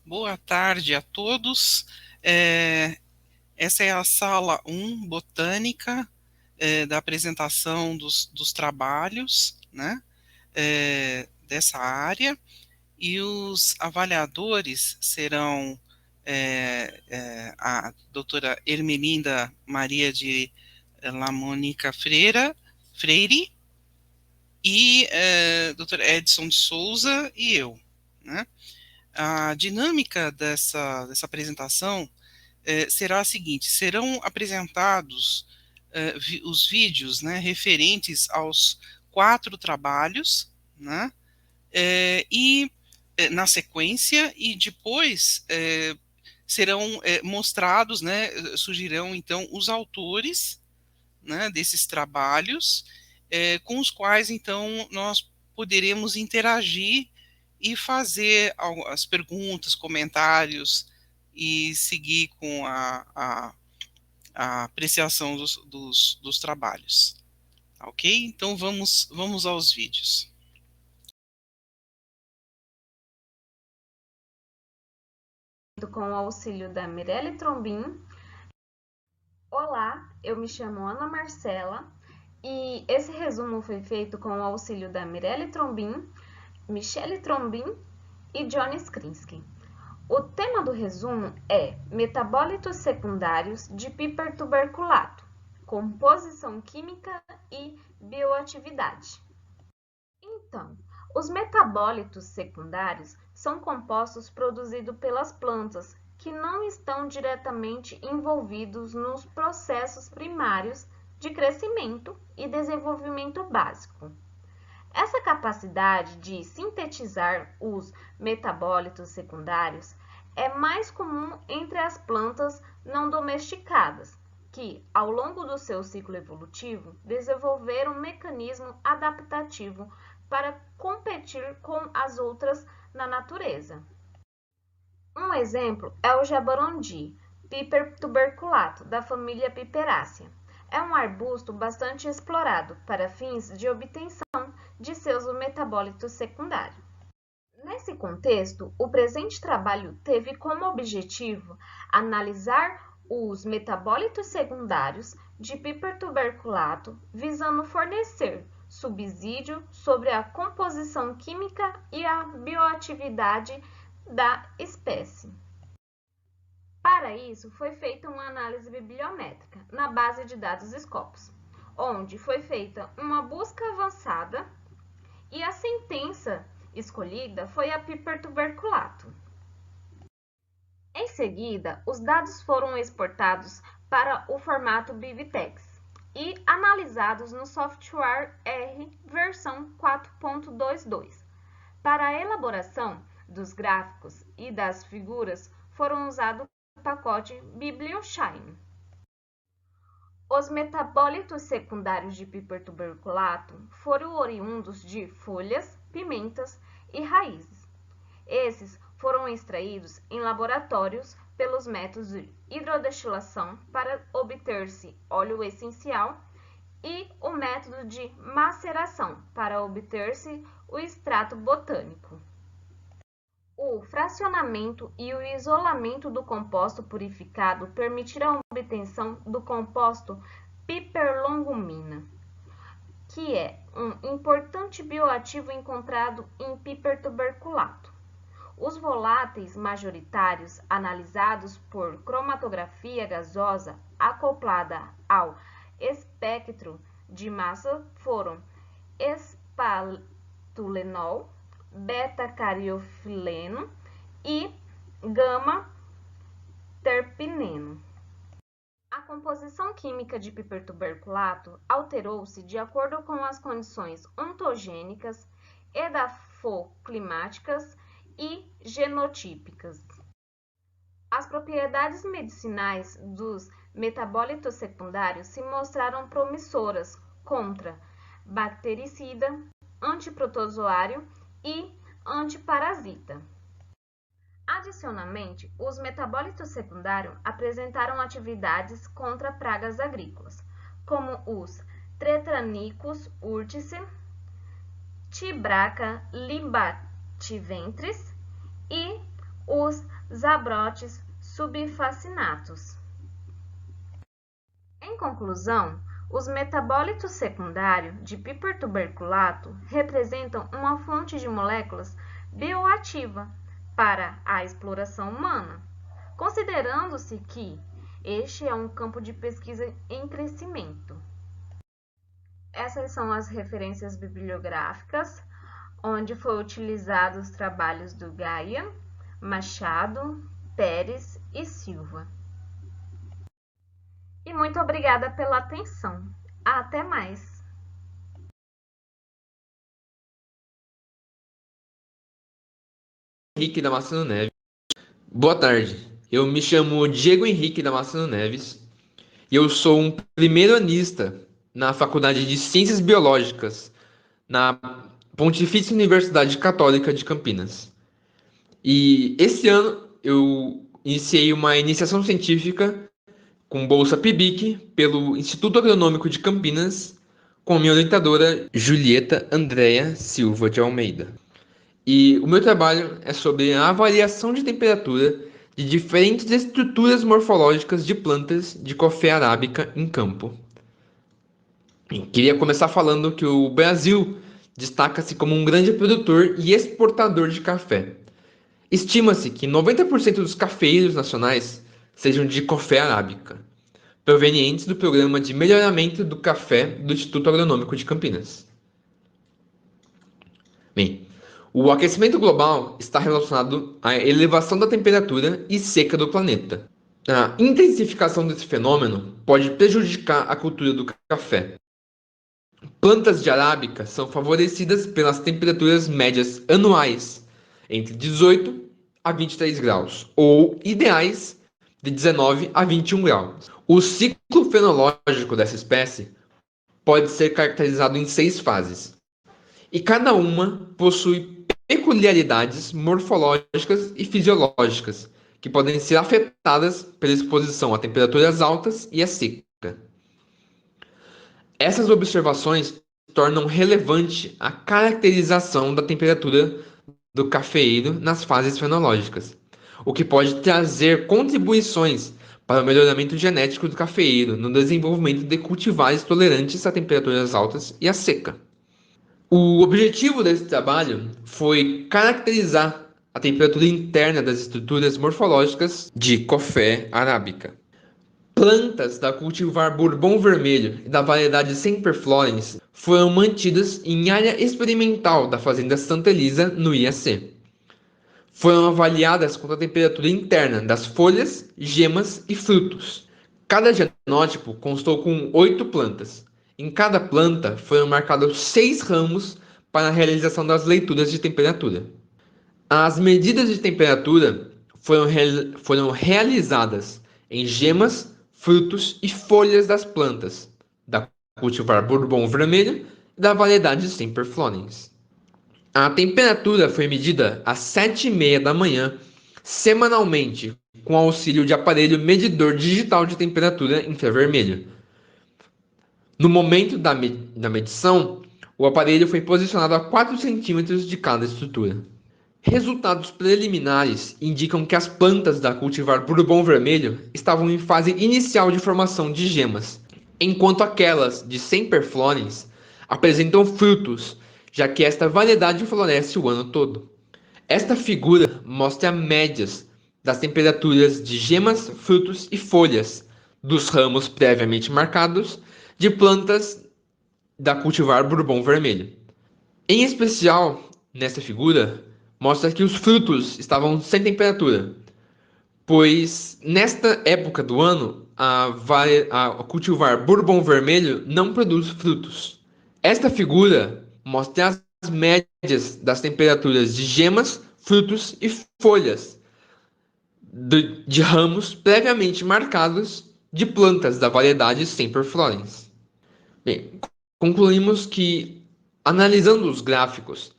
Boa tarde a todos. Essa é a sala 1, Botânica, da apresentação dos trabalhos, né, dessa área, e os avaliadores serão a doutora Ermelinda Maria de Lamônica Freire e doutor Edson de Souza e eu, né? A dinâmica dessa apresentação será a seguinte: serão apresentados os vídeos, né, referentes aos 4 trabalhos, né, e na sequência, e depois serão mostrados, né, surgirão então os autores, né, desses trabalhos, com os quais então nós poderemos interagir e fazer as perguntas, comentários e seguir com a apreciação dos trabalhos. Ok? Então vamos aos vídeos. Com o auxílio da Mirelle Trombin. Olá, eu me chamo Ana Marcela e esse resumo foi feito com o auxílio da Mirelle Trombin, Michele Trombin e Johnny Skrinsky. O tema do resumo é Metabólitos secundários de Piper tuberculato, composição química e bioatividade. Então, os metabólitos secundários são compostos produzidos pelas plantas que não estão diretamente envolvidos nos processos primários de crescimento e desenvolvimento básico. Essa capacidade de sintetizar os metabólitos secundários é mais comum entre as plantas não domesticadas, que, ao longo do seu ciclo evolutivo, desenvolveram um mecanismo adaptativo para competir com as outras na natureza. Um exemplo é o jaborandi, Piper tuberculato, da família Piperácea. É um arbusto bastante explorado para fins de obtenção de seus metabólitos secundários. Nesse contexto, o presente trabalho teve como objetivo analisar os metabólitos secundários de Piper tuberculato, visando fornecer subsídio sobre a composição química e a bioatividade da espécie. Para isso, foi feita uma análise bibliométrica na base de dados Scopus, onde foi feita uma busca avançada e a sentença escolhida foi a Piper tuberculato. Em seguida, os dados foram exportados para o formato BibTeX e analisados no software R versão 4.22. Para a elaboração dos gráficos e das figuras foram usados o pacote BiblioShine. Os metabólitos secundários de Piper tuberculato foram oriundos de folhas, pimentas e raízes. Esses foram extraídos em laboratórios pelos métodos de hidrodestilação para obter-se óleo essencial e o método de maceração para obter-se o extrato botânico. O fracionamento e o isolamento do composto purificado permitiram a obtenção do composto piperlongumina, que é um importante bioativo encontrado em Piper tuberculato. Os voláteis majoritários analisados por cromatografia gasosa acoplada ao espectro de massa foram espatulenol, beta-cariofileno e gama-terpineno. A composição química de Piper tuberculato alterou-se de acordo com as condições ontogênicas, edafoclimáticas e genotípicas. As propriedades medicinais dos metabólitos secundários se mostraram promissoras contra bactericida, antiprotozoário e antiparasita. Adicionalmente, os metabólitos secundários apresentaram atividades contra pragas agrícolas, como os Tetranicus urtice, Tibraca libativentris e os Zabrotes subfacinatus. Em conclusão, os metabólitos secundários de Piper tuberculato representam uma fonte de moléculas bioativa para a exploração humana, considerando-se que este é um campo de pesquisa em crescimento. Essas são as referências bibliográficas, onde foram utilizados os trabalhos do Gaia, Machado, Pérez e Silva. E muito obrigada pela atenção. Até mais! Henrique Damasceno Neves. Boa tarde, eu me chamo Diego Henrique Damasceno Neves e eu sou um primeiro-anista na Faculdade de Ciências Biológicas na Pontifícia Universidade Católica de Campinas. E esse ano eu iniciei uma iniciação científica com bolsa PIBIC pelo Instituto Agronômico de Campinas com a minha orientadora Julieta Andréa Silva de Almeida. E o meu trabalho é sobre a avaliação de temperatura de diferentes estruturas morfológicas de plantas de café arábica em campo. E queria começar falando que o Brasil destaca-se como um grande produtor e exportador de café. Estima-se que 90% dos cafeeiros nacionais sejam de café arábica, provenientes do Programa de Melhoramento do Café do Instituto Agronômico de Campinas. Bem, o aquecimento global está relacionado à elevação da temperatura e seca do planeta. A intensificação desse fenômeno pode prejudicar a cultura do café. Plantas de arábica são favorecidas pelas temperaturas médias anuais entre 18 a 23 graus, ou ideais de 19 a 21 graus. O ciclo fenológico dessa espécie pode ser caracterizado em 6 fases, e cada uma possui peculiaridades morfológicas e fisiológicas que podem ser afetadas pela exposição a temperaturas altas e a seca. Essas observações tornam relevante a caracterização da temperatura do cafeeiro nas fases fenológicas, o que pode trazer contribuições para o melhoramento genético do cafeeiro no desenvolvimento de cultivares tolerantes a temperaturas altas e a seca. O objetivo desse trabalho foi caracterizar a temperatura interna das estruturas morfológicas de café arábica. Plantas da cultivar Bourbon vermelho e da variedade Semper Florens foram mantidas em área experimental da fazenda Santa Elisa, no IAC. Foram avaliadas quanto à temperatura interna das folhas, gemas e frutos. Cada genótipo constou com 8 plantas. Em cada planta foram marcados 6 ramos para a realização das leituras de temperatura. As medidas de temperatura foram realizadas em gemas, frutos e folhas das plantas da cultivar Bourbon vermelho e da variedade Semper Florens. A temperatura foi medida às 7h30 da manhã, semanalmente, com auxílio de aparelho medidor digital de temperatura infravermelho. No momento da medição, o aparelho foi posicionado a 4 centímetros de cada estrutura. Resultados preliminares indicam que as plantas da cultivar Bourbon vermelho estavam em fase inicial de formação de gemas, enquanto aquelas de Semper Florens apresentam frutos, já que esta variedade floresce o ano todo. Esta figura mostra médias das temperaturas de gemas, frutos e folhas dos ramos previamente marcados de plantas da cultivar Bourbon vermelho. Em especial, nesta figura, mostra que os frutos estavam sem temperatura, pois nesta época do ano a cultivar Bourbon vermelho não produz frutos. Esta figura mostra as médias das temperaturas de gemas, frutos e folhas de ramos previamente marcados de plantas da variedade Semper Florens. Bem, concluímos que, analisando os gráficos,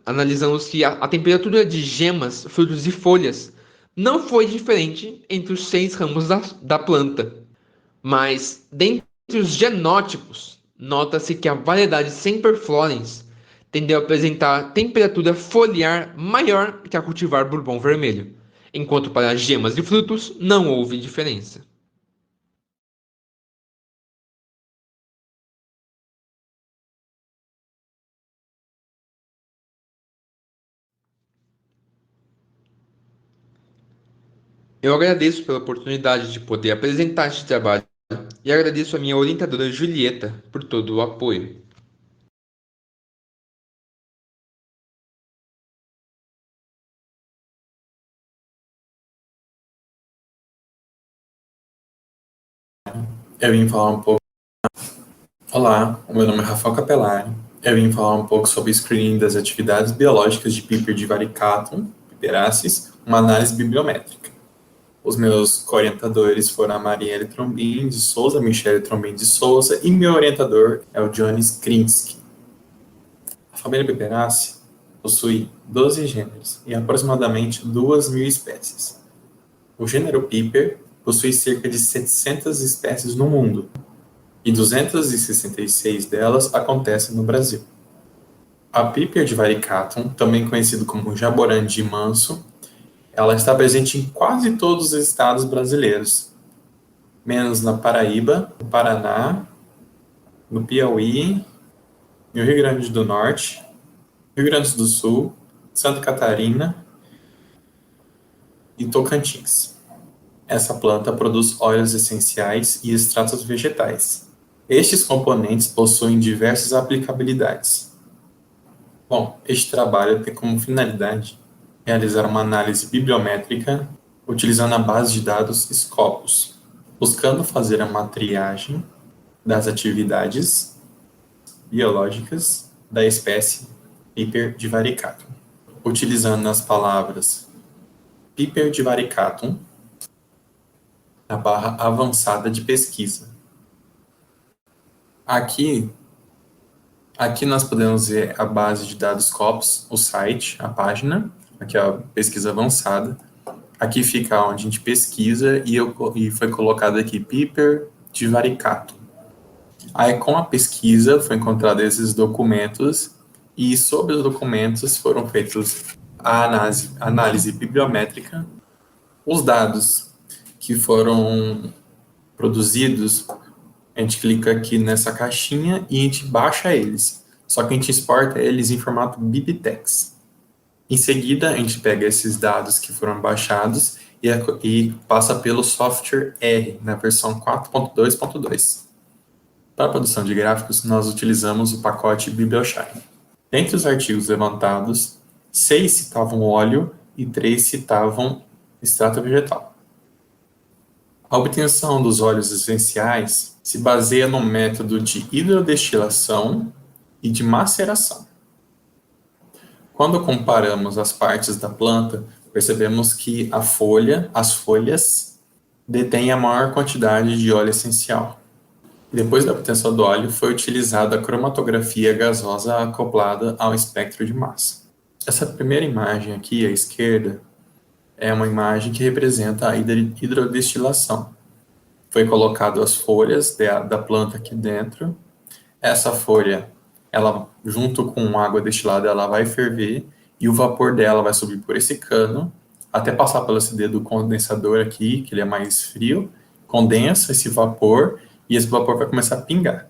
analisamos que a temperatura de gemas, frutos e folhas não foi diferente entre os 6 ramos da planta, mas dentre os genótipos, nota-se que a variedade Semper Florens tendeu a apresentar temperatura foliar maior que a cultivar Bourbon vermelho, enquanto para gemas e frutos não houve diferença. Eu agradeço pela oportunidade de poder apresentar este trabalho e agradeço a minha orientadora Julieta por todo o apoio. Eu vim falar um pouco. Olá, o meu nome é Rafael Capelari. Eu vim falar um pouco sobre o screening das atividades biológicas de Piper divaricatum, Piperaceae, uma análise bibliométrica. Os meus co-orientadores foram a Marielle Trombin de Souza, Michele Trombin de Souza, e meu orientador é o Johnny Skrinsky. A família Piperaceae possui 12 gêneros e aproximadamente 2.000 espécies. O gênero Piper possui cerca de 700 espécies no mundo, e 266 delas acontecem no Brasil. A Piper divaricatum, também conhecido como jaborandi manso, ela está presente em quase todos os estados brasileiros, menos na Paraíba, no Paraná, no Piauí, no Rio Grande do Norte, Rio Grande do Sul, Santa Catarina e Tocantins. Essa planta produz óleos essenciais e extratos vegetais. Estes componentes possuem diversas aplicabilidades. Bom, este trabalho tem como finalidade realizar uma análise bibliométrica utilizando a base de dados Scopus, buscando fazer uma triagem das atividades biológicas da espécie Piper divaricatum, utilizando as palavras Piper divaricatum, a barra avançada de pesquisa. Aqui nós podemos ver a base de dados Scopus, o site, a página, aqui é a pesquisa avançada. Aqui fica onde a gente pesquisa e foi colocado aqui Piper divaricatum. Aí com a pesquisa foi encontrado esses documentos e sobre os documentos foram feitos a análise bibliométrica. Os dados que foram produzidos, a gente clica aqui nessa caixinha e a gente baixa eles. Só que a gente exporta eles em formato BibTeX. Em seguida, a gente pega esses dados que foram baixados e passa pelo software R, na versão 4.2.2. Para a produção de gráficos, nós utilizamos o pacote BiblioShine. Dentre os artigos levantados, 6 citavam óleo e 3 citavam extrato vegetal. A obtenção dos óleos essenciais se baseia no método de hidrodestilação e de maceração. Quando comparamos as partes da planta, percebemos que as folhas detêm a maior quantidade de óleo essencial. Depois da obtenção do óleo, foi utilizada a cromatografia gasosa acoplada ao espectro de massa. Essa primeira imagem aqui, à esquerda, é uma imagem que representa a hidrodestilação. Foi colocado as folhas da planta aqui dentro. Essa folha, ela junto com água destilada, ela vai ferver e o vapor dela vai subir por esse cano até passar pelo CD do condensador aqui, que ele é mais frio, condensa esse vapor e esse vapor vai começar a pingar.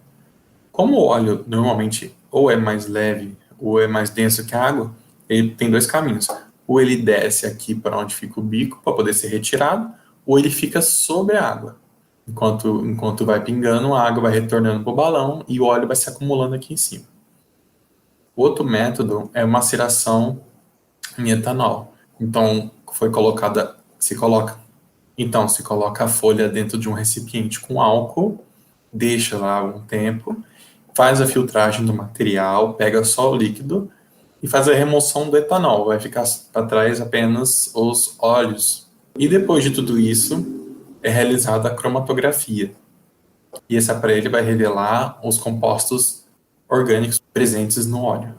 Como o óleo normalmente ou é mais leve ou é mais denso que a água, ele tem dois caminhos. Ou ele desce aqui para onde fica o bico para poder ser retirado, ou ele fica sobre a água. Enquanto vai pingando, a água vai retornando para o balão e o óleo vai se acumulando aqui em cima. O outro método é maceração em etanol. Então, se coloca a folha dentro de um recipiente com álcool, deixa lá um tempo, faz a filtragem do material, pega só o líquido e faz a remoção do etanol. Vai ficar para trás apenas os óleos. E depois de tudo isso, é realizada a cromatografia. E esse aparelho vai revelar os compostos orgânicos presentes no óleo.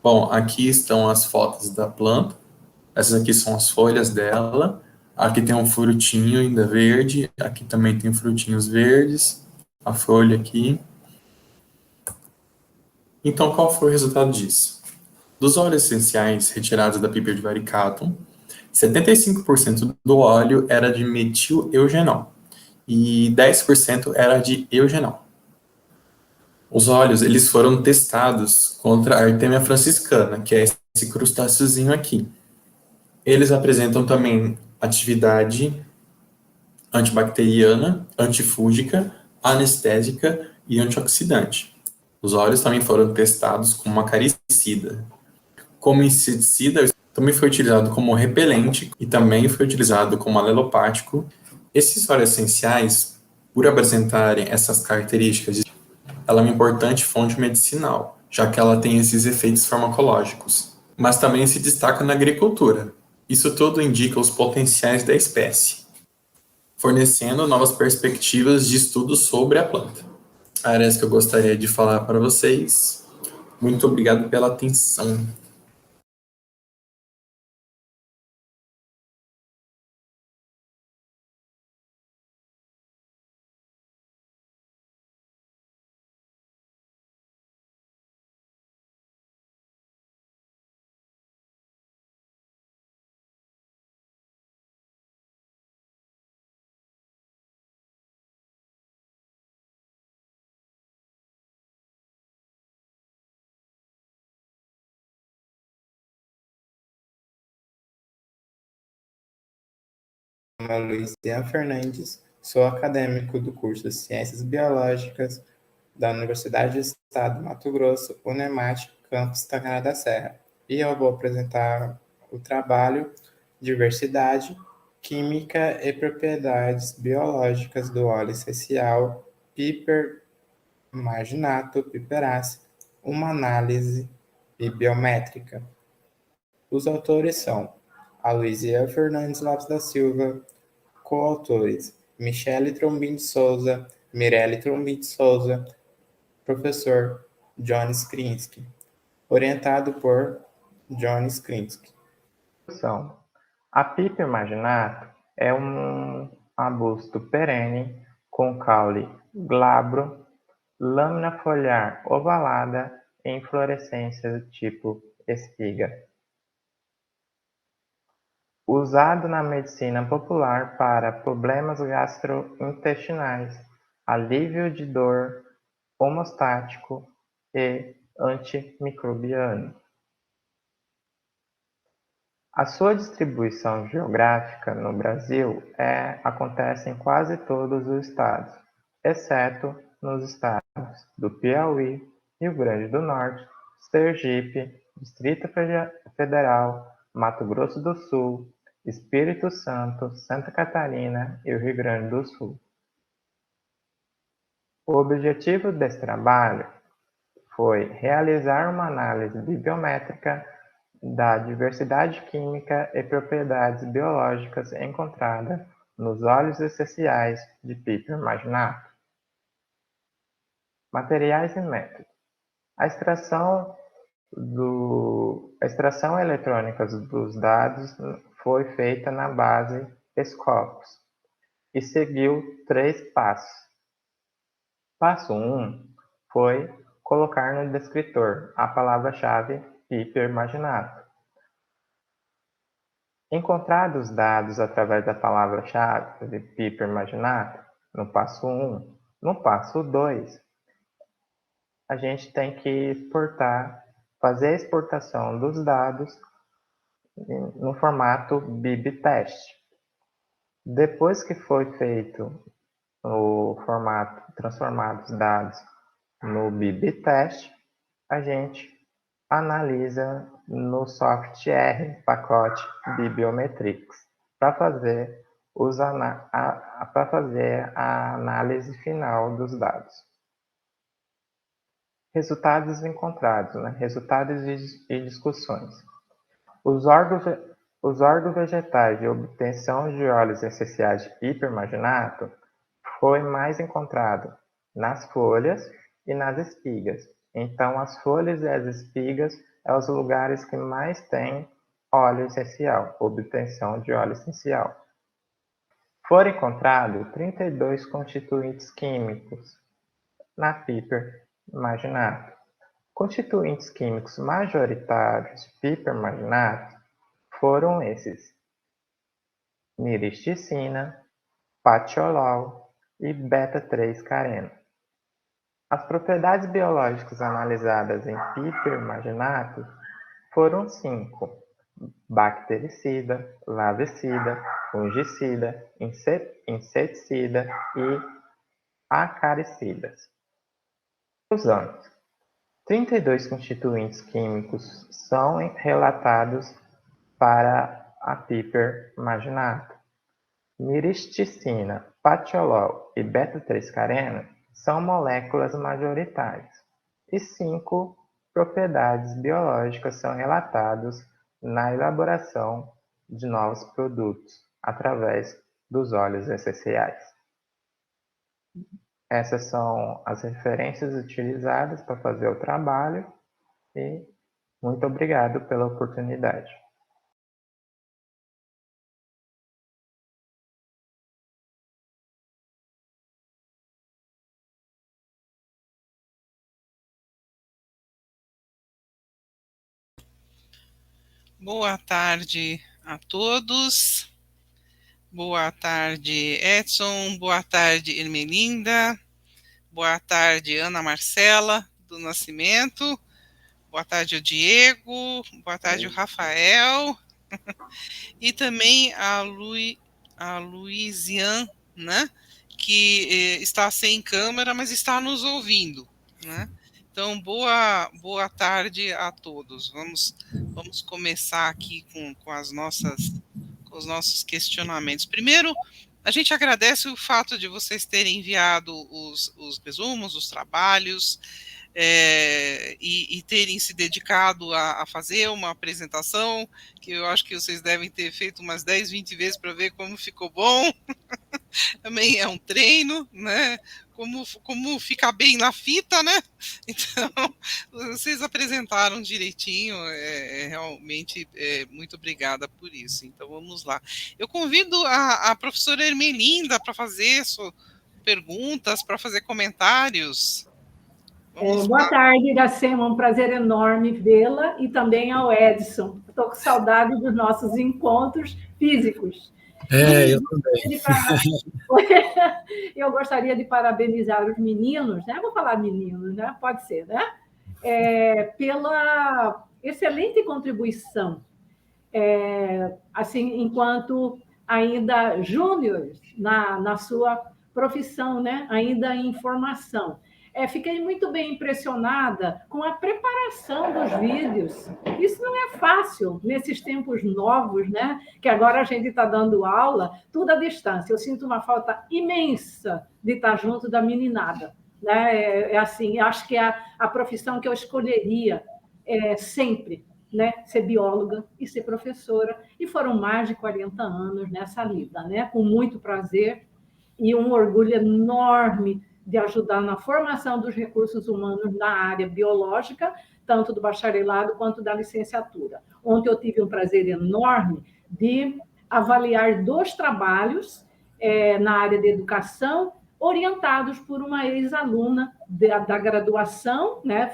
Bom, aqui estão as fotos da planta. Essas aqui são as folhas dela. Aqui tem um frutinho ainda verde. Aqui também tem frutinhos verdes. A folha aqui. Então, qual foi o resultado disso? Dos óleos essenciais retirados da Piper divaricatum, 75% do óleo era de metil-eugenol e 10% era de eugenol. Os óleos eles foram testados contra a Artemia franciscana, que é esse crustáceozinho aqui. Eles apresentam também atividade antibacteriana, antifúngica, anestésica e antioxidante. Os óleos também foram testados como acaricida. Como inseticida, também foi utilizado como repelente e também foi utilizado como alelopático. Esses óleos essenciais, por apresentarem essas características, ela é uma importante fonte medicinal, já que ela tem esses efeitos farmacológicos, mas também se destaca na agricultura. Isso tudo indica os potenciais da espécie, fornecendo novas perspectivas de estudo sobre a planta. Áreas que eu gostaria de falar para vocês. Muito obrigado pela atenção. Meu nome é Luiz Ian Fernandes, sou acadêmico do curso de Ciências Biológicas da Universidade do Estado do Mato Grosso, UNEMAT, campus Tangará da Serra. E eu vou apresentar o trabalho Diversidade, Química e Propriedades Biológicas do Óleo Essencial Pipermaginato piperaceae, uma análise biométrica. Os autores são Aloysia Fernandes Lopes da Silva, coautores Michele Trombin de Souza, Mirelle Trombin de Souza, professor John Skrinsky, orientado por John Skrinsky. A Piper marginato é um arbusto perene com caule glabro, lâmina foliar ovalada e inflorescência do tipo espiga. Usado na medicina popular para problemas gastrointestinais, alívio de dor, homostático e antimicrobiano. A sua distribuição geográfica no Brasil acontece em quase todos os estados, exceto nos estados do Piauí, Rio Grande do Norte, Sergipe, Distrito Federal, Mato Grosso do Sul, Espírito Santo, Santa Catarina e o Rio Grande do Sul. O objetivo desse trabalho foi realizar uma análise bibliométrica da diversidade química e propriedades biológicas encontrada nos óleos essenciais de Piper marginato. Materiais e métodos. A extração eletrônica dos dados foi feita na base Scopus e seguiu 3 passos. Passo 1 foi colocar no descritor a palavra-chave Piper marginato. Encontrados dados através da palavra-chave Piper marginato, no passo 1, no passo 2, a gente tem que fazer a exportação dos dados no formato BibText. Depois que foi feito o formato, transformar os dados no BibText, a gente analisa no software pacote Bibliometrics para fazer a análise final dos dados. Resultados encontrados, resultados e discussões. Os órgãos vegetais de obtenção de óleos essenciais de Piper marginato foi mais encontrado nas folhas e nas espigas. Então, as folhas e as espigas são os lugares que mais têm óleo essencial, obtenção de óleo essencial. Foram encontrados 32 constituintes químicos na Piper marginato. Constituintes químicos majoritários de Piper marginato foram esses: miristicina, patiolol e beta-3-careno. As propriedades biológicas analisadas em pipermaginato foram 5: bactericida, larvicida, fungicida, inseticida e acaricidas. Usando 32 constituintes químicos são relatados para a pipermaginato. Miristicina, patiolol e beta-3-careno são moléculas majoritárias, e 5 propriedades biológicas são relatadas na elaboração de novos produtos através dos óleos essenciais. Essas são as referências utilizadas para fazer o trabalho e muito obrigado pela oportunidade. Boa tarde a todos. Boa tarde, Edson. Boa tarde, Ermelinda. Boa tarde, Ana Marcela do Nascimento. Boa tarde, o Diego. Boa tarde, o Rafael. E também a Luiziane, né? Que está sem câmera, mas está nos ouvindo, né? Então, boa tarde a todos. Vamos começar aqui com os nossos questionamentos. Primeiro, a gente agradece o fato de vocês terem enviado os resumos, os trabalhos, e terem se dedicado a fazer uma apresentação, que eu acho que vocês devem ter feito umas 10, 20 vezes para ver como ficou bom. Também é um treino, né? Como ficar bem na fita, né? Então, vocês apresentaram direitinho, realmente, muito obrigada por isso. Então, vamos lá. Eu convido a professora Ermelinda para fazer perguntas, para fazer comentários. Boa tarde, Iracema, um prazer enorme vê-la e também ao Edson. Estou com saudade dos nossos encontros físicos. Eu também. Eu gostaria de parabenizar os meninos, né? Vou falar meninos, né? Pode ser, né? Pela excelente contribuição, assim, enquanto ainda júniores na sua profissão, né? Ainda em formação. Fiquei muito bem impressionada com a preparação dos vídeos. Isso não é fácil nesses tempos novos, né? Que agora a gente está dando aula, tudo à distância. Eu sinto uma falta imensa de estar junto da meninada, né? Assim, acho que é a profissão que eu escolheria sempre, né? Ser bióloga e ser professora. E foram mais de 40 anos nessa lida, né? Com muito prazer e um orgulho enorme de ajudar na formação dos recursos humanos na área biológica, tanto do bacharelado quanto da licenciatura. Ontem eu tive um prazer enorme de avaliar 2 trabalhos na área de educação, orientados por uma ex-aluna da graduação, né?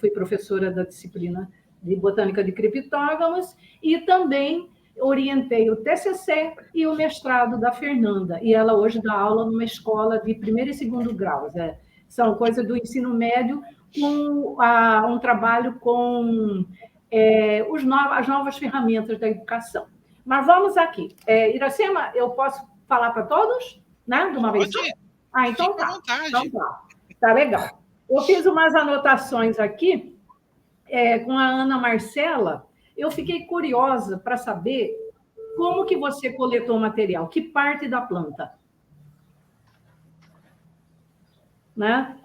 Fui professora da disciplina de botânica de criptógamos, e também orientei o TCC e o mestrado da Fernanda, e ela hoje dá aula numa escola de 1º e 2º graus. São coisas do ensino médio, com um trabalho com as novas ferramentas da educação. Mas vamos aqui. Iracema, eu posso falar para todos? Né? De uma vez só? Então tá. Então tá. Tá legal. Eu fiz umas anotações aqui com a Ana Marcela. Eu fiquei curiosa para saber como que você coletou o material, que parte da planta? Né?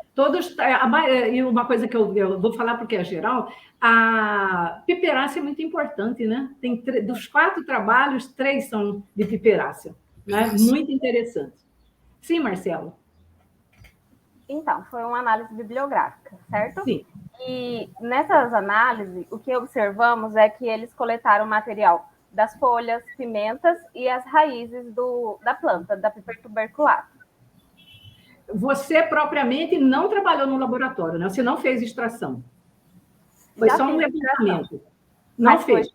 E uma coisa que eu vou falar porque é geral, a piperácea é muito importante, né? Dos 4 trabalhos, 3 são de piperácea, né? Muito interessante. Sim, Marcelo? Então, foi uma análise bibliográfica, certo? Sim. E nessas análises, o que observamos é que eles coletaram material das folhas, pimentas e as raízes da planta, da Piper tuberculata. Você propriamente não trabalhou no laboratório, né? Você não fez extração. Foi só um levantamento. Não fez.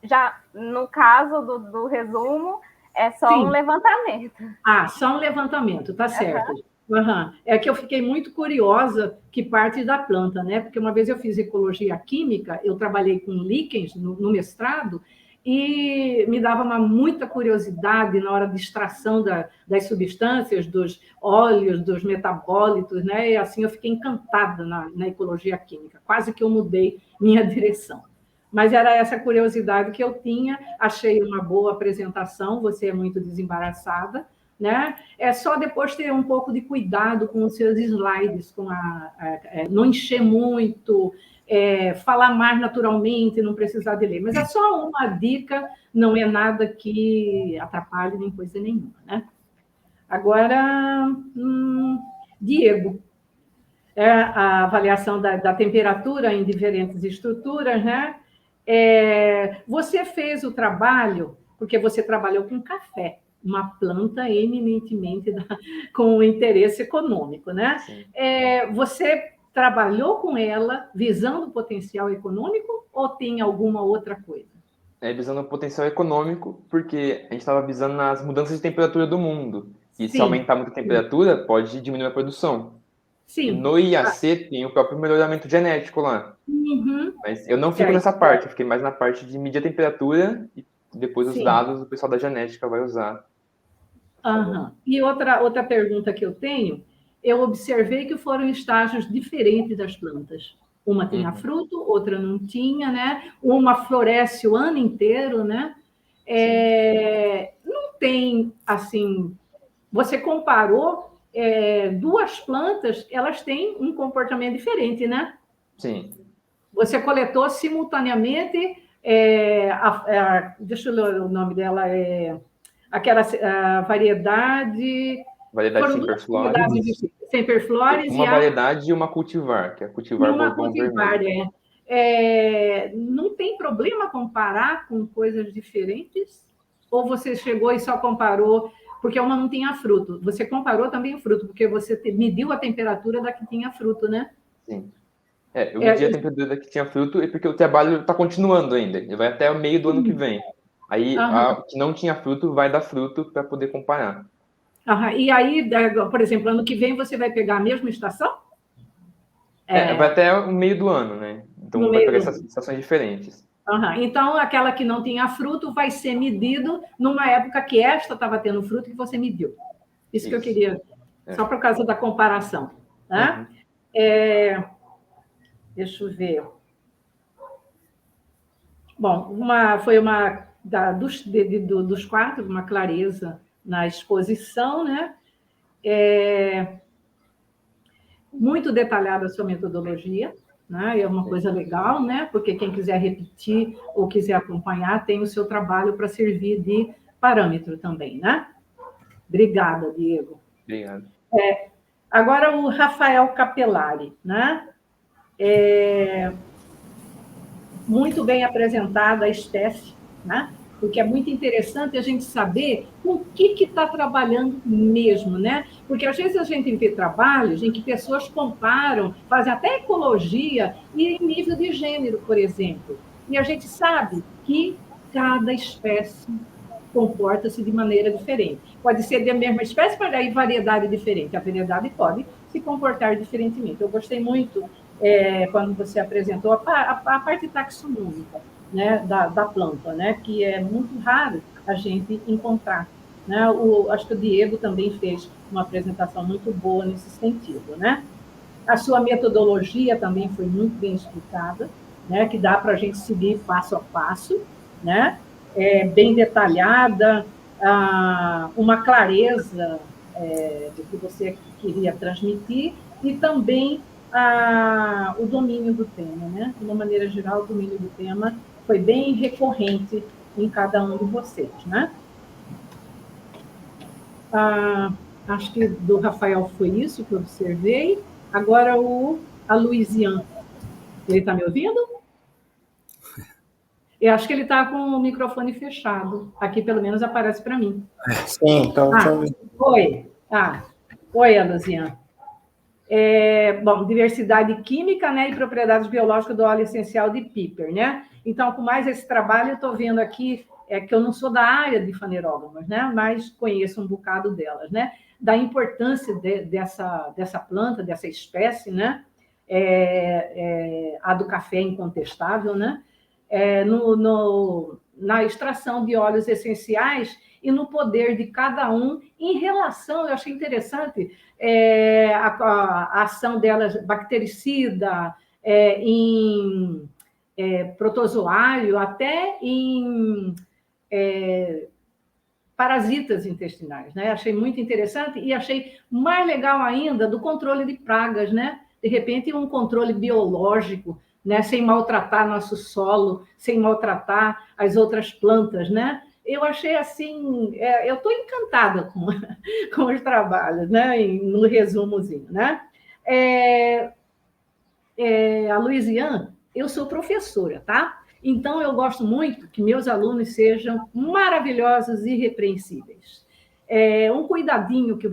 Já no caso do resumo, É só Sim. um levantamento. Ah, só um levantamento, tá certo. Uhum. É que eu fiquei muito curiosa que parte da planta, né? Porque uma vez eu fiz ecologia química, eu trabalhei com líquens no mestrado, e me dava muita curiosidade na hora de extração das substâncias, dos óleos, dos metabólitos, né? E assim eu fiquei encantada na ecologia química, quase que eu mudei minha direção. Mas era essa curiosidade que eu tinha, achei uma boa apresentação, você é muito desembaraçada, né? É só depois ter um pouco de cuidado com os seus slides, não encher muito, falar mais naturalmente, não precisar de ler. Mas é só uma dica, não é nada que atrapalhe nem coisa nenhuma, né? Agora, Diego, a avaliação da temperatura em diferentes estruturas, né? Você fez o trabalho, porque você trabalhou com café, uma planta eminentemente com interesse econômico, né? Você trabalhou com ela visando o potencial econômico ou tem alguma outra coisa? Visando o potencial econômico, porque a gente estava visando nas mudanças de temperatura do mundo. E se aumentar muito a temperatura, pode diminuir a produção. Sim. E no IAC tem o próprio melhoramento genético lá. Uhum. Mas eu não fico nessa parte, eu fiquei mais na parte de medir a temperatura e depois os dados o pessoal da genética vai usar. Uhum. E outra pergunta que eu tenho, eu observei que foram estágios diferentes das plantas. Uma tinha fruto, outra não tinha, né? Uma floresce o ano inteiro, né? Não tem, assim... Você comparou duas plantas, elas têm um comportamento diferente, né? Sim. Você coletou simultaneamente... deixa eu ler o nome dela, aquela variedade... Variedade Semperflores. Semperflores uma variedade e uma cultivar, que é a cultivar Bourbon vermelho. Não tem problema comparar com coisas diferentes? Ou você chegou e só comparou, porque uma não tinha fruto? Você comparou também o fruto, porque você mediu a temperatura da que tinha fruto, né? Sim. Eu medi a temperatura da que tinha fruto e porque o trabalho está continuando ainda. Ele vai até o meio do ano que vem. Aí, a que não tinha fruto vai dar fruto para poder comparar. E aí, por exemplo, ano que vem você vai pegar a mesma estação? Vai até o meio do ano, né? Então vai pegar essas estações diferentes. Então, aquela que não tinha fruto vai ser medido numa época que esta estava tendo fruto que você mediu. Isso que eu queria, só por causa da comparação. Né? Deixa eu ver. Bom, foi uma dos quatro, uma clareza na exposição, né? Muito detalhada a sua metodologia, né? É uma coisa legal, né? Porque quem quiser repetir ou quiser acompanhar tem o seu trabalho para servir de parâmetro também, né? Obrigada, Diego. Obrigado. Agora o Rafael Capelari, né? Muito bem apresentada a espécie, né? Porque é muito interessante a gente saber com o que está trabalhando mesmo, né? Porque às vezes a gente vê trabalhos em que pessoas comparam, fazem até ecologia e em nível de gênero, por exemplo. E a gente sabe que cada espécie comporta-se de maneira diferente. Pode ser da mesma espécie, mas aí variedade diferente. A variedade pode se comportar diferentemente. Eu gostei muito quando você apresentou a parte taxonômica, né, da planta, né, que é muito raro a gente encontrar. Né? Acho que o Diego também fez uma apresentação muito boa nesse sentido. Né? A sua metodologia também foi muito bem explicada, né, que dá para a gente seguir passo a passo, né? Bem detalhada, uma clareza do que você queria transmitir e também o domínio do tema, né? De uma maneira geral, o domínio do tema foi bem recorrente em cada um de vocês, né? Acho que do Rafael foi isso que eu observei. Agora a Luiziane. Ele está me ouvindo? Eu acho que ele está com o microfone fechado. Aqui, pelo menos, aparece para mim. Sim, estou ouvindo. Oi. Oi, Luiziane. Bom, diversidade química, né, e propriedades biológicas do óleo essencial de Piper, né? Então, com mais esse trabalho, eu estou vendo aqui é que eu não sou da área de fanerógamas, né? Mas conheço um bocado delas, né? Da importância dessa planta, dessa espécie, né? A do café incontestável, né? Na extração de óleos essenciais e no poder de cada um em relação, eu achei interessante, a ação delas bactericida, em protozoário, até em parasitas intestinais, né? Achei muito interessante e achei mais legal ainda do controle de pragas, né? De repente, um controle biológico, né? Sem maltratar nosso solo, sem maltratar as outras plantas, né? Eu achei assim, eu estou encantada com os trabalhos, né? No resumozinho, né? A Luiziane, eu sou professora, tá? Então, eu gosto muito que meus alunos sejam maravilhosos e irrepreensíveis. Um cuidadinho que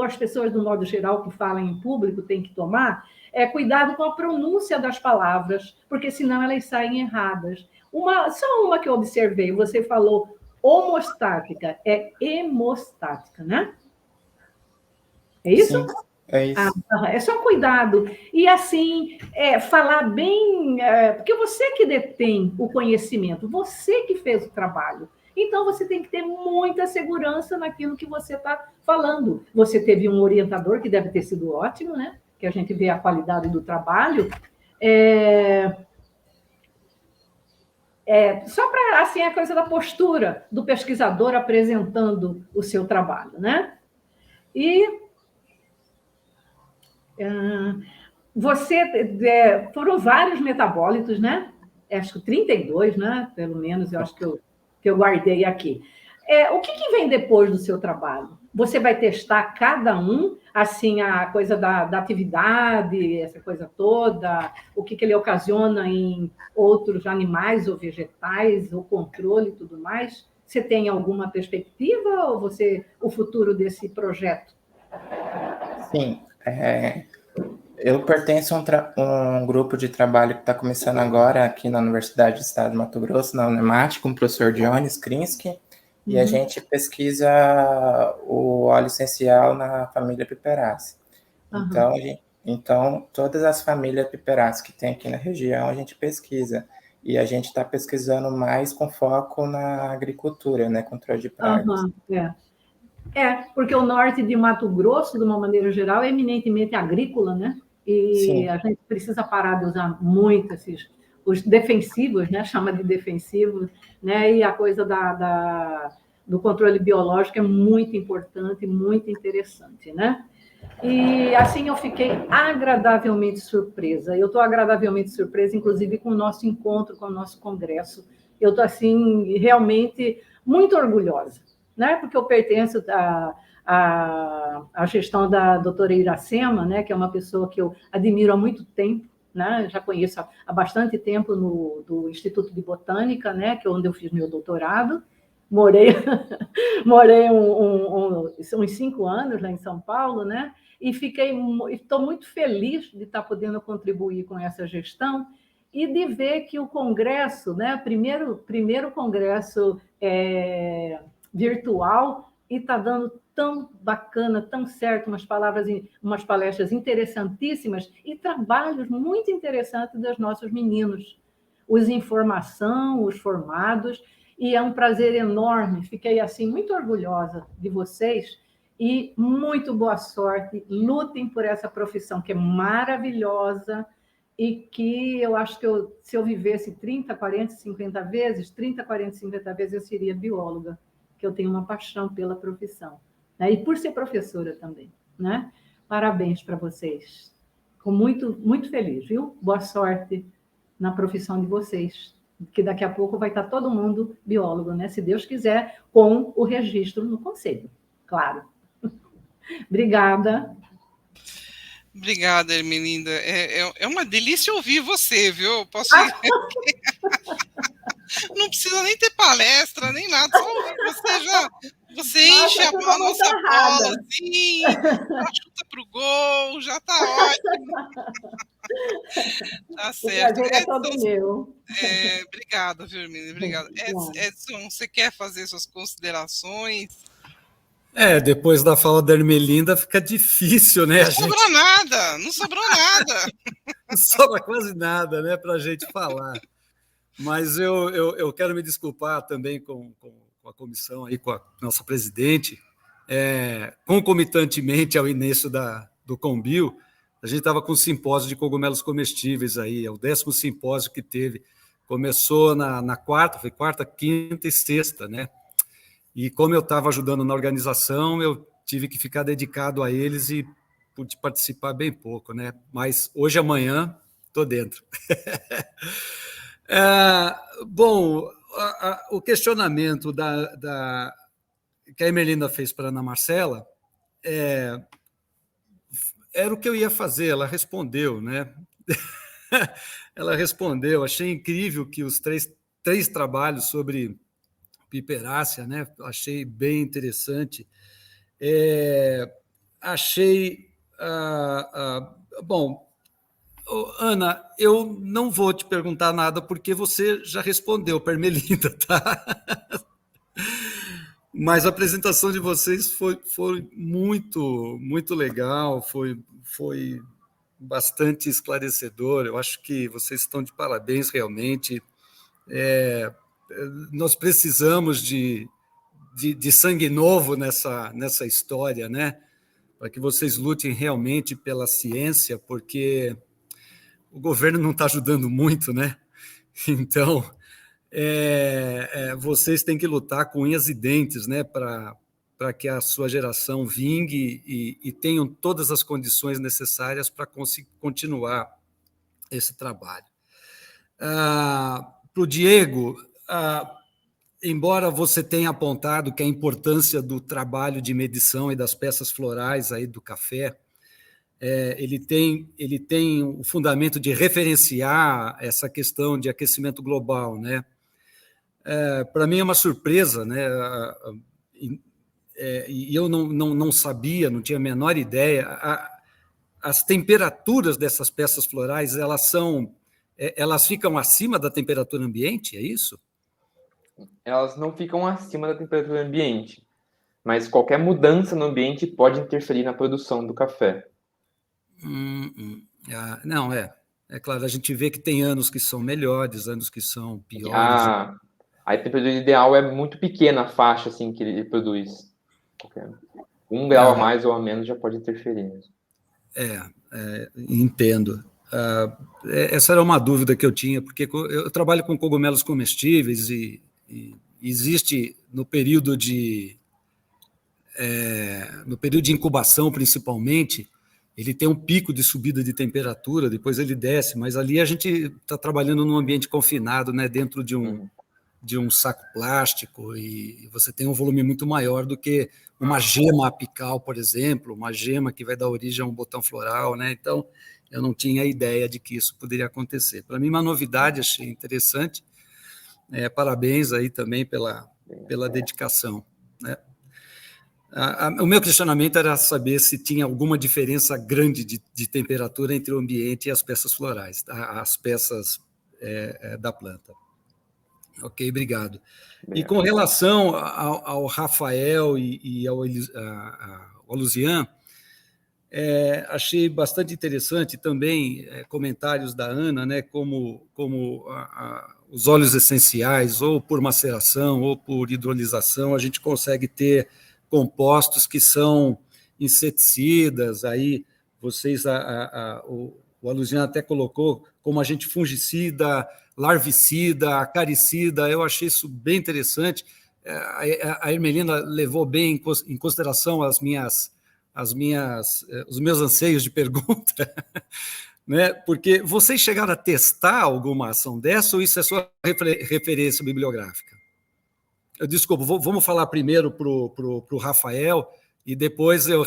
as pessoas, do modo geral, que falam em público, têm que tomar, é cuidado com a pronúncia das palavras, porque senão elas saem erradas. Só uma que eu observei, você falou homostática, é hemostática, né? É isso? Sim, é isso. É só cuidado. E, assim, falar bem... porque você que detém o conhecimento, você que fez o trabalho. Então, você tem que ter muita segurança naquilo que você está falando. Você teve um orientador que deve ter sido ótimo, né? Que a gente vê a qualidade do trabalho. Só para, assim, a coisa da postura do pesquisador apresentando o seu trabalho, né? E... foram vários metabólitos, né? Acho que 32, né? Pelo menos, eu acho que eu guardei aqui. O que vem depois do seu trabalho? Você vai testar cada um, assim, a coisa da atividade, essa coisa toda, o que ele ocasiona em outros animais ou vegetais, o controle e tudo mais? Você tem alguma perspectiva ou o futuro desse projeto? Sim, eu pertenço a um grupo de trabalho que está começando agora aqui na Universidade do Estado de Mato Grosso, na Unemat, com o professor Jones Krinsky, e a gente pesquisa o óleo essencial na família Piperaceae. Então, todas as famílias Piperaceae que tem aqui na região, a gente pesquisa. E a gente está pesquisando mais com foco na agricultura, né, controle de pragas. Porque o norte de Mato Grosso, de uma maneira geral, é eminentemente agrícola, né? E sim, a gente precisa parar de usar muito os defensivos, né? Chama de defensivos, né? E a coisa do controle biológico é muito importante, muito interessante, né? E assim eu fiquei agradavelmente surpresa. Eu estou agradavelmente surpresa, inclusive, com o nosso encontro, com o nosso congresso. Eu estou, assim, realmente muito orgulhosa, né? Porque eu pertenço à gestão da doutora Iracema, né? Que é uma pessoa que eu admiro há muito tempo, né? Já conheço há bastante tempo do Instituto de Botânica, né? Que é onde eu fiz meu doutorado. Morei uns 5 anos lá em São Paulo, né? E estou muito feliz de estar podendo contribuir com essa gestão e de ver que o congresso, né? Primeiro congresso virtual, e está dando tão bacana, tão certo, umas palestras interessantíssimas e trabalhos muito interessantes dos nossos meninos, os em formação, os formados, e é um prazer enorme. Fiquei, assim, muito orgulhosa de vocês e muito boa sorte. Lutem por essa profissão que é maravilhosa e que eu acho que se eu vivesse 30, 40, 50 vezes, eu seria bióloga, que eu tenho uma paixão pela profissão, né? E por ser professora também, né? Parabéns para vocês. Fico muito, muito feliz, viu? Boa sorte na profissão de vocês, que daqui a pouco vai estar todo mundo biólogo, né? Se Deus quiser, com o registro no conselho, claro. Obrigada. Obrigada, Ermelinda. É uma delícia ouvir você, viu? Eu posso ir... Não precisa nem ter palestra, nem nada. Só você enche a nossa bola, assim, chuta pro gol, já tá ótimo. Tá O certo. prazer é todo meu. Obrigada, Firmino, obrigada. Edson, você quer fazer suas considerações? Depois da fala da Ermelinda fica difícil, né? Não sobrou nada, não sobrou nada. Não sobra quase nada, né, para a gente falar. Mas eu quero me desculpar também com a comissão, aí, com a nossa presidente. Concomitantemente ao início do Combio, a gente estava com um simpósio de cogumelos comestíveis aí, é o 10º simpósio que teve. Começou na quarta, foi quarta, quinta e sexta, né? E como eu estava ajudando na organização, eu tive que ficar dedicado a eles e pude participar bem pouco, né? Mas hoje e amanhã estou dentro. Bom, o questionamento que a Emelinda fez para a Ana Marcela era o que eu ia fazer, ela respondeu, né? Ela respondeu, achei incrível que os três trabalhos sobre piperácea, né? Achei bem interessante. Achei... bom, Ana, eu não vou te perguntar nada porque você já respondeu para a Ermelinda, tá? Mas a apresentação de vocês foi muito, muito legal, foi bastante esclarecedor. Eu acho que vocês estão de parabéns, realmente. Nós precisamos de sangue novo nessa história, né? Para que vocês lutem realmente pela ciência, porque o governo não está ajudando muito, né? Então, vocês têm que lutar com unhas e dentes, né? Para que a sua geração vingue e tenham todas as condições necessárias para continuar esse trabalho. Para o Diego, embora você tenha apontado que a importância do trabalho de medição e das peças florais aí do café, ele tem o fundamento de referenciar essa questão de aquecimento global, né? Para mim é uma surpresa, né? E eu não sabia, não tinha a menor ideia. As temperaturas dessas peças florais, elas ficam acima da temperatura ambiente, é isso? Elas não ficam acima da temperatura ambiente, mas qualquer mudança no ambiente pode interferir na produção do café. Não, é claro, a gente vê que tem anos que são melhores, anos que são piores. A temperatura ideal é muito pequena, a faixa assim, que ele produz. 1 grau a mais ou a menos já pode interferir mesmo. Entendo. Essa era uma dúvida que eu tinha, porque eu trabalho com cogumelos comestíveis e existe no período de incubação, principalmente, ele tem um pico de subida de temperatura, depois ele desce, mas ali a gente está trabalhando num ambiente confinado, né, dentro de um saco plástico, e você tem um volume muito maior do que uma gema apical, por exemplo, uma gema que vai dar origem a um botão floral, né? Então, eu não tinha ideia de que isso poderia acontecer. Para mim, uma novidade, achei interessante. Parabéns aí também pela dedicação, né? O meu questionamento era saber se tinha alguma diferença grande de temperatura entre o ambiente e as peças florais, as peças da planta. Ok, obrigado. E com relação ao Rafael e ao Luzian, achei bastante interessante também comentários da Ana, né, como os óleos essenciais, ou por maceração, ou por hidrolisação, a gente consegue ter compostos que são inseticidas. Aí vocês, o Luzian até colocou como agente fungicida, larvicida, acaricida. Eu achei isso bem interessante. A Ermelinda levou bem em consideração os meus anseios de pergunta, né? Porque vocês chegaram a testar alguma ação dessa, ou isso é só referência bibliográfica? Desculpa, vamos falar primeiro para o Rafael e depois eu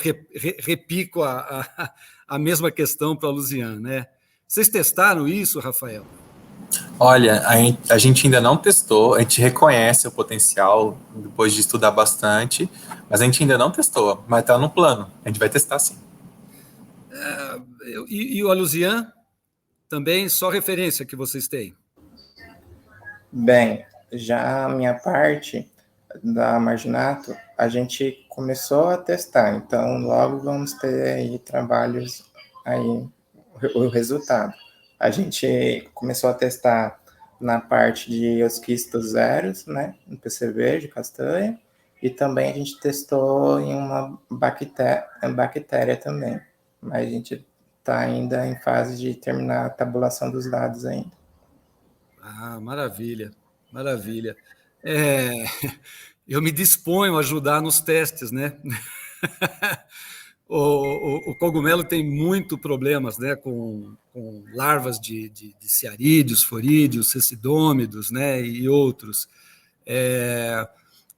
repico a mesma questão para a Luzian, né? Vocês testaram isso, Rafael? Olha, a gente ainda não testou, a gente reconhece o potencial depois de estudar bastante, mas a gente ainda não testou, mas está no plano, a gente vai testar sim. E o Luzian também só referência que vocês têm? Bem, já a minha parte da Marginato, a gente começou a testar, então logo vamos ter aí trabalhos, aí o resultado. A gente começou a testar na parte de osquistos zeros, né, no PCV de castanha, e também a gente testou em uma bactéria também, mas a gente está ainda em fase de terminar a tabulação dos dados ainda. Ah, maravilha, maravilha. Eu me disponho a ajudar nos testes, né? O cogumelo tem muito problemas, né, com larvas de ciarídeos, forídeos, cecidômidos, né, e outros.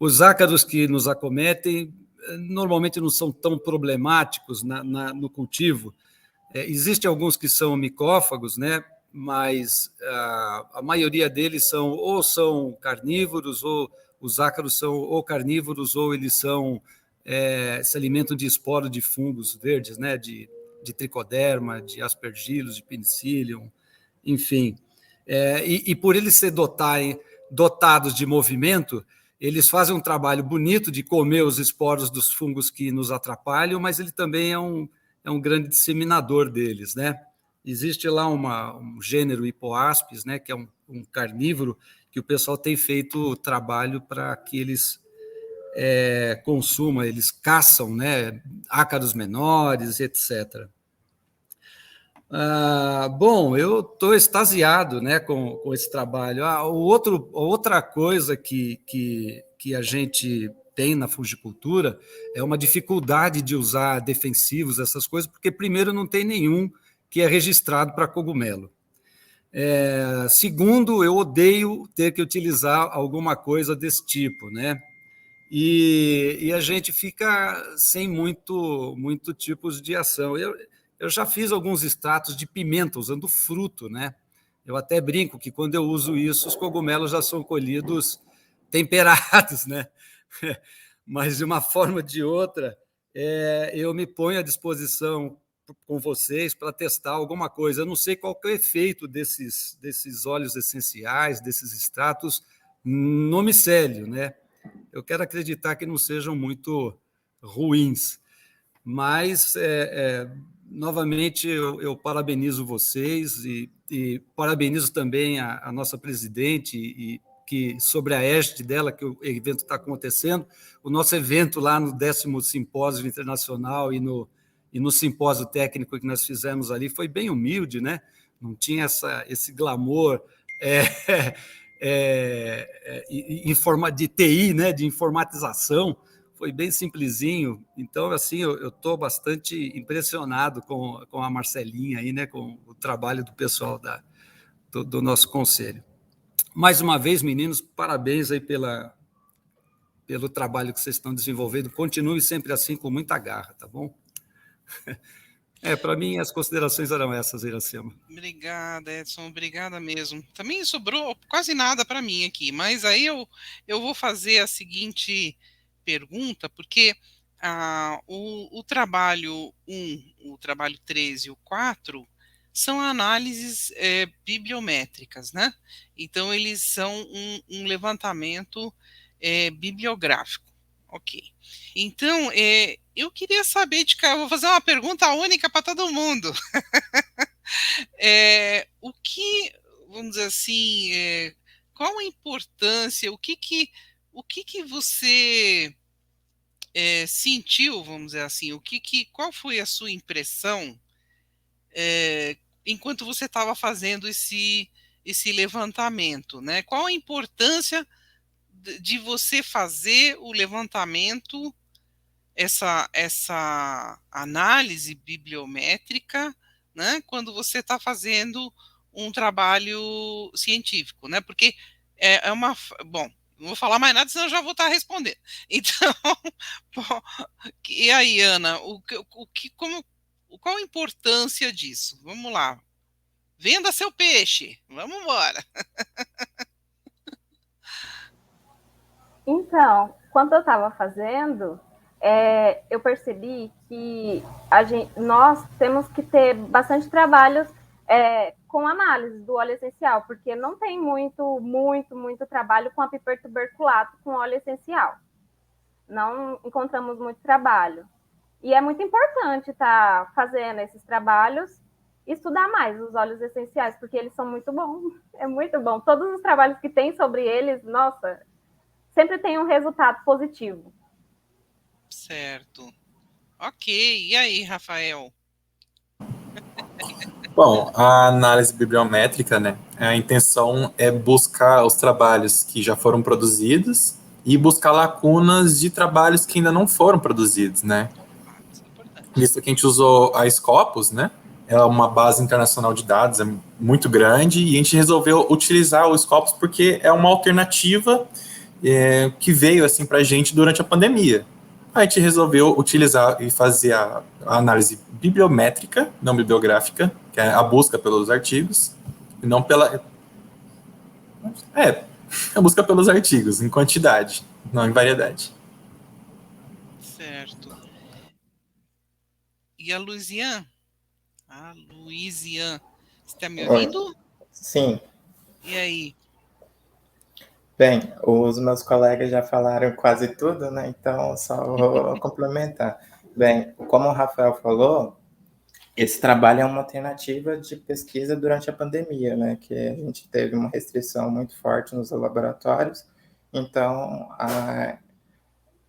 Os ácaros que nos acometem normalmente não são tão problemáticos no cultivo. Existem alguns que são micófagos, né, mas a maioria deles são carnívoros, ou os ácaros são ou carnívoros, ou eles se alimentam de esporos de fungos verdes, né, de tricoderma, de aspergillus, de penicillium, enfim. E por eles ser dotados de movimento, eles fazem um trabalho bonito de comer os esporos dos fungos que nos atrapalham, mas ele também é um grande disseminador deles, né? Existe lá um gênero Hipoaspis, né, que é um carnívoro, que o pessoal tem feito trabalho para que eles consumam, eles caçam, né, ácaros menores, etc. Bom, eu estou extasiado, né, com esse trabalho. Outra coisa que a gente tem na fungicultura é uma dificuldade de usar defensivos, essas coisas, porque, primeiro, não tem nenhum que é registrado para cogumelo. Segundo, eu odeio ter que utilizar alguma coisa desse tipo, né? E a gente fica sem muito tipos de ação. Eu já fiz alguns extratos de pimenta usando fruto, né? Eu até brinco que quando eu uso isso, os cogumelos já são colhidos temperados, né? Mas de uma forma ou de outra, eu me ponho à disposição com vocês para testar alguma coisa. Eu não sei qual que é o efeito desses óleos essenciais, desses extratos no micélio, né? Eu quero acreditar que não sejam muito ruins, mas, novamente, eu parabenizo vocês e parabenizo também a nossa presidente, e que, sobre a égide dela, que o evento está acontecendo, o nosso evento lá no 10º Simpósio Internacional e no simpósio técnico que nós fizemos ali foi bem humilde, né? Não tinha esse glamour de TI, né? De informatização, foi bem simplesinho. Então, assim, eu estou bastante impressionado com a Marcelinha aí, né? Com o trabalho do pessoal do nosso conselho. Mais uma vez, meninos, parabéns aí pelo trabalho que vocês estão desenvolvendo. Continue sempre assim, com muita garra, tá bom? Para mim, as considerações eram essas, Iracema. Obrigada, Edson, obrigada mesmo. Também sobrou quase nada para mim aqui, mas aí eu vou fazer a seguinte pergunta, porque o trabalho 1, o trabalho 3 e o 4 são análises bibliométricas, né? Então, eles são um levantamento bibliográfico. Ok. Então, eu queria saber de cá, eu vou fazer uma pergunta única para todo mundo. O que, vamos dizer assim, qual a importância, o que você sentiu, vamos dizer assim, qual foi a sua impressão enquanto você estava fazendo esse levantamento, né? Qual a importância de você fazer o levantamento, essa análise bibliométrica, né, quando você está fazendo um trabalho científico, né? Porque bom, não vou falar mais nada, senão eu já vou estar respondendo. Então, bom, e aí, Ana, qual a importância disso? Vamos lá. Venda seu peixe. Vamos embora. Então, quando eu estava fazendo, eu percebi que nós temos que ter bastante trabalhos com análise do óleo essencial, porque não tem muito trabalho com apipertuberculato com óleo essencial. Não encontramos muito trabalho. E é muito importante estar fazendo esses trabalhos, estudar mais os óleos essenciais, porque eles são muito bons. É muito bom. Todos os trabalhos que tem sobre eles, nossa, sempre tem um resultado positivo. Certo. Ok. E aí, Rafael? Bom, a análise bibliométrica, né, a intenção é buscar os trabalhos que já foram produzidos e buscar lacunas de trabalhos que ainda não foram produzidos, né. Visto que a gente usou a Scopus, né, é uma base internacional de dados, é muito grande, e a gente resolveu utilizar o Scopus porque é uma alternativa que veio assim para a gente durante a pandemia. A gente resolveu utilizar e fazer a análise bibliométrica, não bibliográfica, que é a busca pelos artigos, e não pela... a busca pelos artigos, em quantidade, não em variedade. Certo. E a Luiziane? Luiziane, você está me ouvindo? Oi. Sim. E aí? Bem, os meus colegas já falaram quase tudo, né? Então, só vou complementar. Bem, como o Rafael falou, esse trabalho é uma alternativa de pesquisa durante a pandemia, né? Que a gente teve uma restrição muito forte nos laboratórios. Então,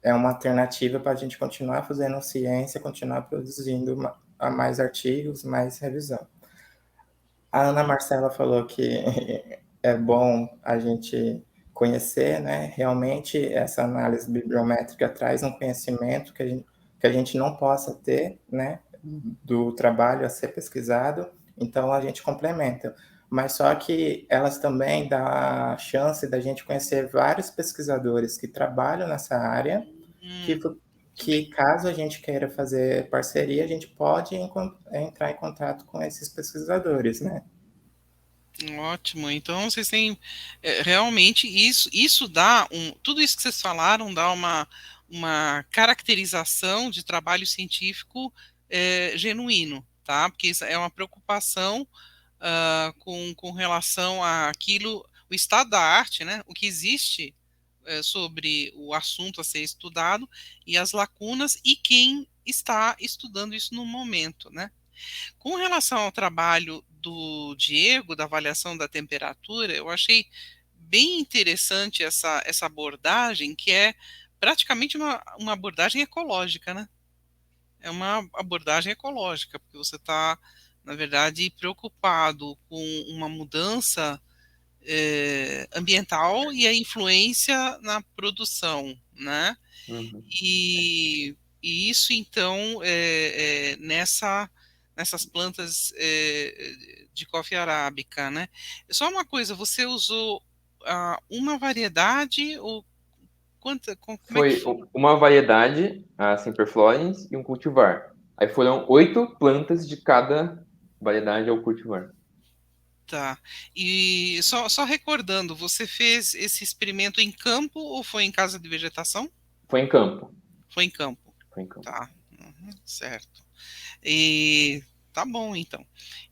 é uma alternativa para a gente continuar fazendo ciência, continuar produzindo mais artigos, mais revisão. A Ana Marcela falou que é bom a gente conhecer, né? Realmente, essa análise bibliométrica traz um conhecimento que a gente não possa ter, né? Do trabalho a ser pesquisado, então a gente complementa. Mas só que elas também dão a chance da gente conhecer vários pesquisadores que trabalham nessa área, que caso a gente queira fazer parceria, a gente pode entrar em contato com esses pesquisadores, né? Ótimo. Então vocês têm realmente isso dá tudo isso que vocês falaram dá uma caracterização de trabalho científico genuíno, tá? Porque isso é uma preocupação com relação àquilo, o estado da arte, né? O que existe sobre o assunto a ser estudado e as lacunas e quem está estudando isso no momento, né? Com relação ao trabalho do Diego, da avaliação da temperatura, eu achei bem interessante essa abordagem, que é praticamente uma abordagem ecológica, né? É uma abordagem ecológica, porque você está, na verdade, preocupado com uma mudança ambiental e a influência na produção, né? E isso, então, nessas plantas de coffee arábica, né? Só uma coisa, você usou uma variedade ou como é que foi? Uma variedade, a Semperflorens, e um cultivar. Aí foram 8 plantas de cada variedade ao cultivar. Tá. E só recordando, você fez esse experimento em campo ou foi em casa de vegetação? Foi em campo. Foi em campo. Foi em campo. Tá. Certo. E tá bom, então.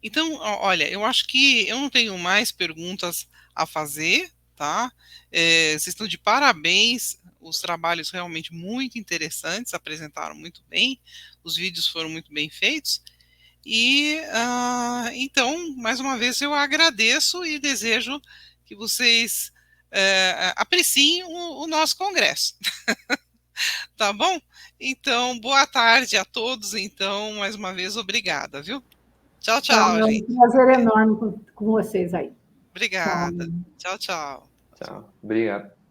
Então, olha, eu acho que eu não tenho mais perguntas a fazer, tá? Vocês estão de parabéns, os trabalhos realmente muito interessantes, apresentaram muito bem, os vídeos foram muito bem feitos. E então, mais uma vez, eu agradeço e desejo que vocês apreciem o nosso congresso. Tá bom? Então, boa tarde a todos. Então, mais uma vez, obrigada, viu? Tchau, tchau, gente. Um prazer enorme com vocês aí. Obrigada. Tchau, tchau. Tchau. Obrigado.